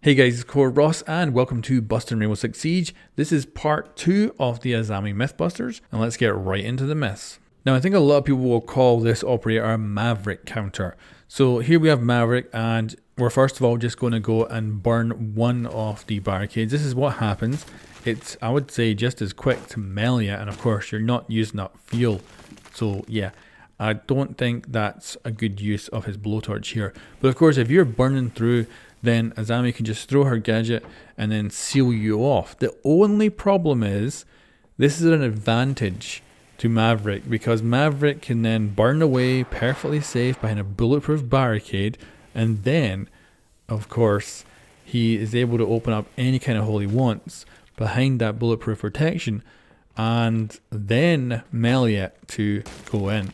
Hey guys, it's Core Ross and welcome to Busting Rainbow Six Siege. This is part 2 of the Azami Mythbusters, and let's get right into the myths. Now I think a lot of people will call this operator a Maverick counter. So here we have Maverick, and we're first of all just going to go and burn one of the barricades. This is what happens. It's, I would say, just as quick to melee it, and of course you're not using up fuel. So yeah, I don't think that's a good use of his blowtorch here. But of course if you're burning through, then Azami can just throw her gadget and then seal you off. The only problem is, this is an advantage to Maverick, because Maverick can then burn away perfectly safe behind a bulletproof barricade, and then, of course, he is able to open up any kind of hole he wants behind that bulletproof protection, and then melee it to go in.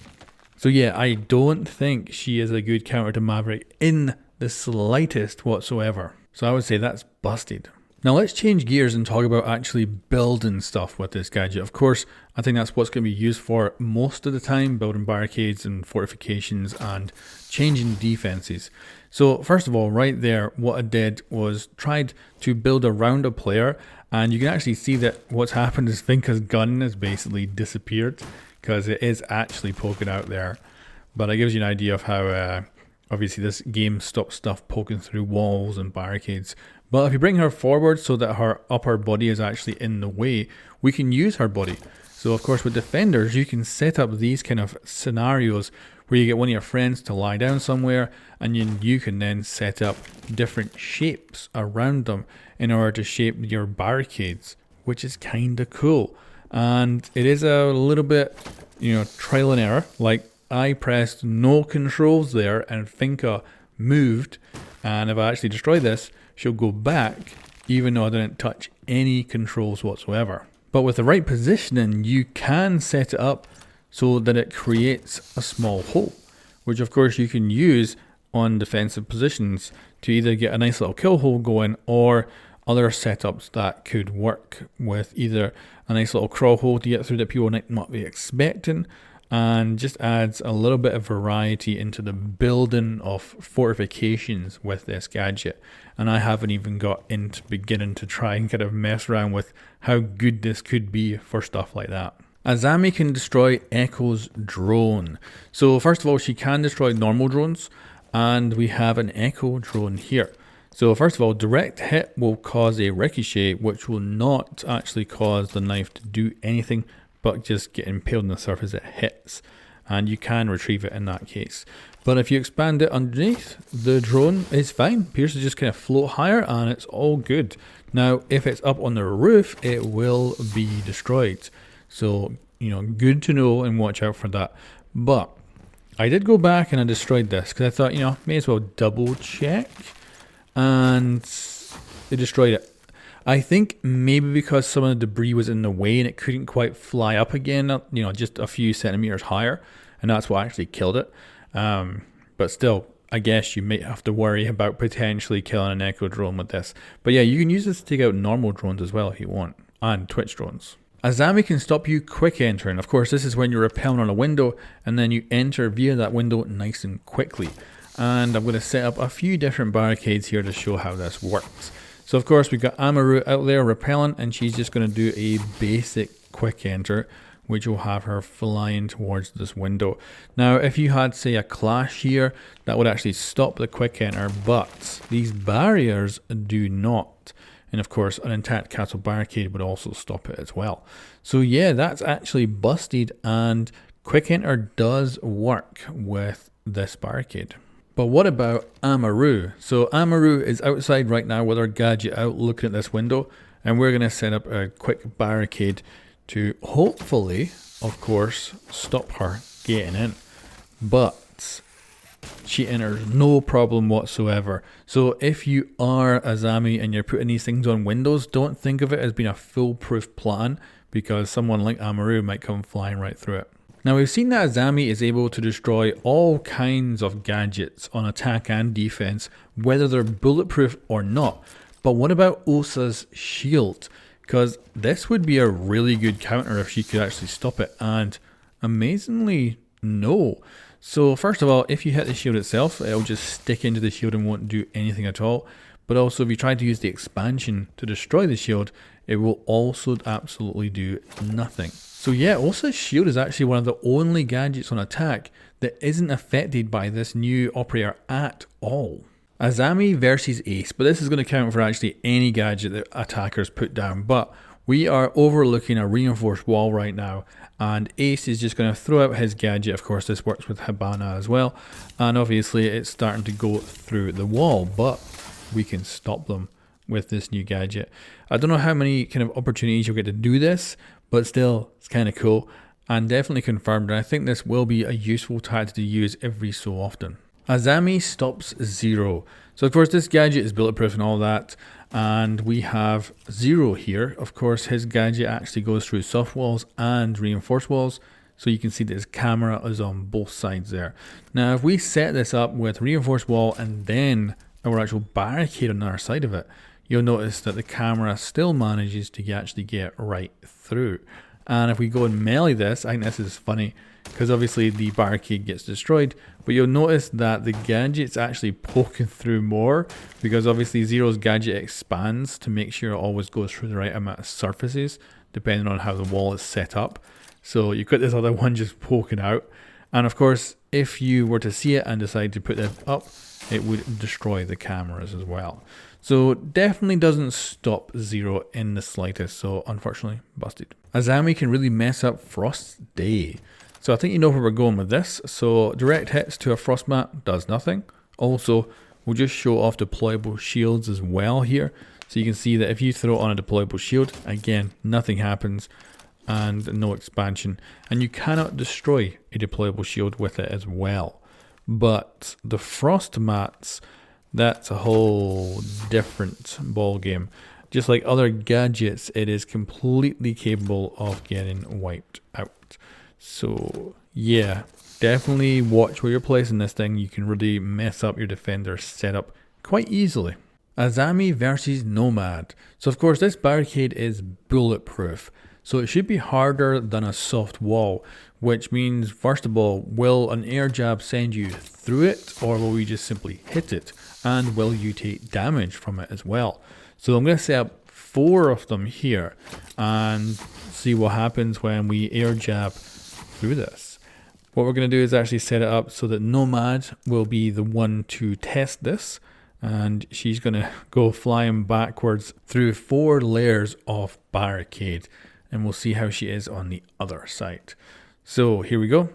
So yeah, I don't think she is a good counter to Maverick in the slightest whatsoever. So I would say that's busted. Now let's change gears and talk about actually building stuff with this gadget. Of course, I think that's what's going to be used for most of the time, building barricades and fortifications and changing defenses. So first of all, right there, what I did was tried to build around a player, and you can actually see that what's happened is Vinka's gun has basically disappeared because it is actually poking out there. But it gives you an idea of how obviously this game stops stuff poking through walls and barricades. But if you bring her forward so that her upper body is actually in the way, we can use her body. So of course with defenders, you can set up these kind of scenarios where you get one of your friends to lie down somewhere, and you can then set up different shapes around them in order to shape your barricades, which is kind of cool. And it is a little bit, trial and error. Like, I pressed no controls there and Finka moved, and if I actually destroy this, she'll go back even though I didn't touch any controls whatsoever. But with the right positioning, you can set it up so that it creates a small hole, which of course you can use on defensive positions to either get a nice little kill hole going, or other setups that could work with either a nice little crawl hole to get through that people might not be expecting, and just adds a little bit of variety into the building of fortifications with this gadget. And I haven't even got into beginning to try and kind of mess around with how good this could be for stuff like that. Azami can destroy Echo's drone. So first of all, she can destroy normal drones, and we have an Echo drone here. So first of all, direct hit will cause a ricochet, which will not actually cause the knife to do anything but just get impaled on the surface it hits, and you can retrieve it in that case. But if you expand it underneath, the drone is fine. Appears to just kind of float higher, and it's all good. Now if it's up on the roof, it will be destroyed. So good to know and watch out for that. But I did go back and I destroyed this because I thought, may as well double check, and it destroyed it. I think maybe because some of the debris was in the way and it couldn't quite fly up again, just a few centimeters higher, and that's what actually killed it. But still, I guess you might have to worry about potentially killing an Echo drone with this. But yeah, you can use this to take out normal drones as well if you want, and Twitch drones. Azami can stop you quick entering. Of course, this is when you're rappelling on a window and then you enter via that window nice and quickly. And I'm going to set up a few different barricades here to show how this works. So of course we've got Amaru out there repelling, and she's just going to do a basic quick enter, which will have her flying towards this window. Now if you had, say, a clash here, that would actually stop the quick enter, but these barriers do not. And of course an intact castle barricade would also stop it as well. So yeah, that's actually busted, and quick enter does work with this barricade. But what about Amaru? So Amaru is outside right now with her gadget out looking at this window, and we're going to set up a quick barricade to hopefully, of course, stop her getting in. But she enters no problem whatsoever. So if you are Azami and you're putting these things on windows, don't think of it as being a foolproof plan, because someone like Amaru might come flying right through it. Now we've seen that Azami is able to destroy all kinds of gadgets on attack and defense, whether they're bulletproof or not. But what about Osa's shield? Because this would be a really good counter if she could actually stop it, and amazingly, no. So first of all, if you hit the shield itself, it'll just stick into the shield and won't do anything at all. but also if you try to use the expansion to destroy the shield, it will also absolutely do nothing. So yeah, Osa's shield is actually one of the only gadgets on attack that isn't affected by this new operator at all. Azami versus Ace, but this is going to count for actually any gadget that attackers put down, but we are overlooking a reinforced wall right now, and Ace is just going to throw out his gadget. Of course, this works with Hibana as well, and obviously it's starting to go through the wall, but we can stop them with this new gadget. I don't know how many kind of opportunities you'll get to do this, but still, it's kind of cool, and definitely confirmed, and I think this will be a useful tactic to use every so often. Azami stops Zero. So of course this gadget is bulletproof and all that, and we have Zero here. Of course his gadget actually goes through soft walls and reinforced walls, so you can see that his camera is on both sides there. Now if we set this up with reinforced wall and then our actual barricade on our side of it, you'll notice that the camera still manages to actually get right through. And if we go and melee this, I think this is funny, because obviously the barricade gets destroyed, but you'll notice that the gadget's actually poking through more, because obviously Zero's gadget expands to make sure it always goes through the right amount of surfaces, depending on how the wall is set up. So you've got this other one just poking out, and of course if you were to see it and decide to put that up, it would destroy the cameras as well. So definitely doesn't stop Zero in the slightest, so unfortunately busted. Azami can really mess up Frost's day. So I think you know where we're going with this. So direct hits to a frost mat does nothing. Also, we'll just show off deployable shields as well here. So you can see that if you throw on a deployable shield, again, nothing happens and no expansion. And you cannot destroy a deployable shield with it as well. But the frost mats, that's a whole different ball game. Just like other gadgets, it is completely capable of getting wiped out. So yeah, definitely watch where you're placing this thing. You can really mess up your defender setup quite easily. Azami versus Nomad. So of course this barricade is bulletproof, so it should be harder than a soft wall, which means first of all, will an air jab send you through it, or will we just simply hit it, and will you take damage from it as well? So I'm going to set up 4 of them here and see what happens when we air jab through this. What we're going to do is actually set it up so that Nomad will be the one to test this, and she's going to go flying backwards through 4 layers of barricade, and we'll see how she is on the other side. So here we go.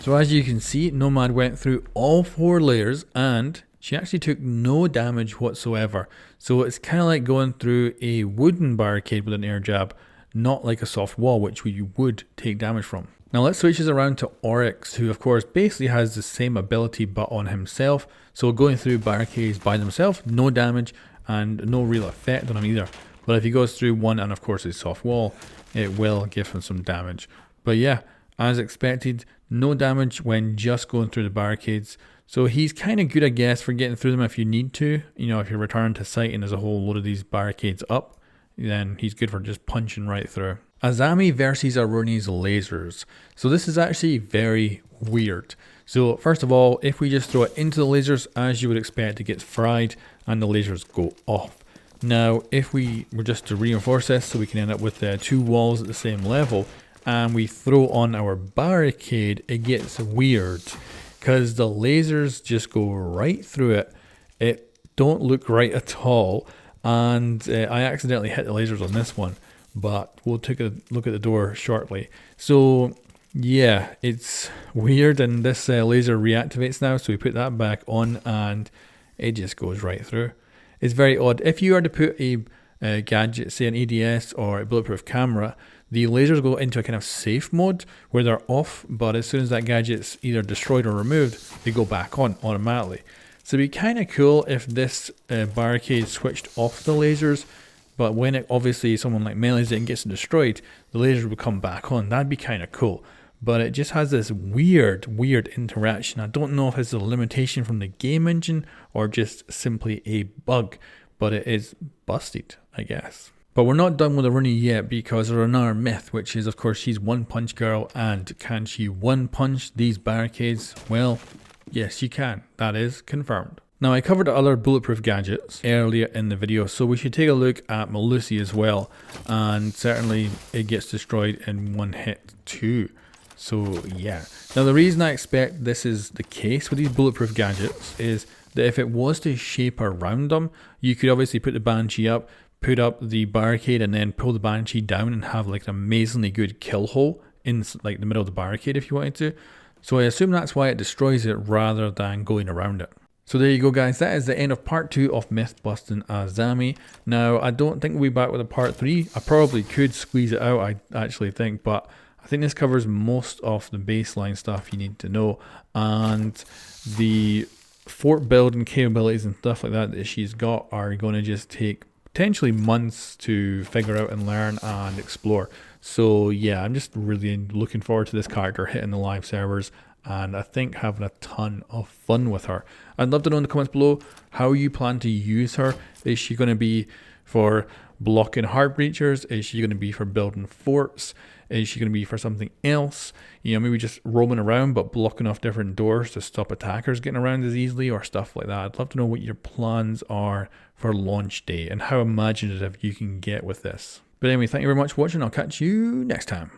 So as you can see, Nomad went through all 4 layers and she actually took no damage whatsoever. So it's kind of like going through a wooden barricade with an air jab, not like a soft wall, which you would take damage from. Now let's switch this around to ORYX, who of course basically has the same ability but on himself. So going through barricades by themselves, no damage and no real effect on him either. But if he goes through one and of course a soft wall, it will give him some damage. But yeah, as expected, no damage when just going through the barricades. So he's kind of good, I guess, for getting through them if you need to. You know, if you're returning to site and there's a whole load of these barricades up, then he's good for just punching right through. Azami versus ARUNI'S lasers. So this is actually very weird. So first of all, if we just throw it into the lasers, as you would expect, it gets fried and the lasers go off. Now, if we were just to reinforce this so we can end up with 2 walls at the same level, and we throw on our barricade, it gets weird because the lasers just go right through it. It don't look right at all, and I accidentally hit the lasers on this one, but we'll take a look at the door shortly. So yeah, it's weird, and this laser reactivates now, so we put that back on and it just goes right through. It's very odd. If you are to put a gadget, say an ADS or a bulletproof camera, the lasers go into a kind of safe mode where they're off, but as soon as that gadget's either destroyed or removed, they go back on automatically. So it'd be kind of cool if this barricade switched off the lasers, but when it obviously someone like melees it and gets destroyed, the lasers would come back on. That'd be kind of cool. But it just has this weird interaction. I don't know if it's a limitation from the game engine or just simply a bug, but it is busted, I guess. But we're not done with ARUNI yet, because there's another myth, which is of course she's One Punch Girl, and can she one punch these barricades? Well, yes she can, that is confirmed. Now I covered other bulletproof gadgets earlier in the video, so we should take a look at Melusi as well, and certainly it gets destroyed in one hit too. So yeah. Now the reason I expect this is the case with these bulletproof gadgets is that if it was to shape around them, you could obviously put the Banshee up, put up the barricade, and then pull the Banshee down and have like an amazingly good kill hole in like the middle of the barricade if you wanted to. So I assume that's why it destroys it rather than going around it. So there you go guys, that is the end of part 2 of myth busting Azami. Now I don't think we'll be back with a part 3. I probably could squeeze it out, I actually think, but I think this covers most of the baseline stuff you need to know, and the fort building capabilities and stuff like that she's got are going to just take potentially months to figure out and learn and explore. So yeah, I'm just really looking forward to this character hitting the live servers, and I think having a ton of fun with her. I'd love to know in the comments below how you plan to use her. Is she going to be for blocking hard breachers? Is she going to be for building forts? Is she going to be for something else? You know, maybe just roaming around but blocking off different doors to stop attackers getting around as easily or stuff like that. I'd love to know what your plans are for launch day and how imaginative you can get with this. But anyway, thank you very much for watching. I'll catch you next time.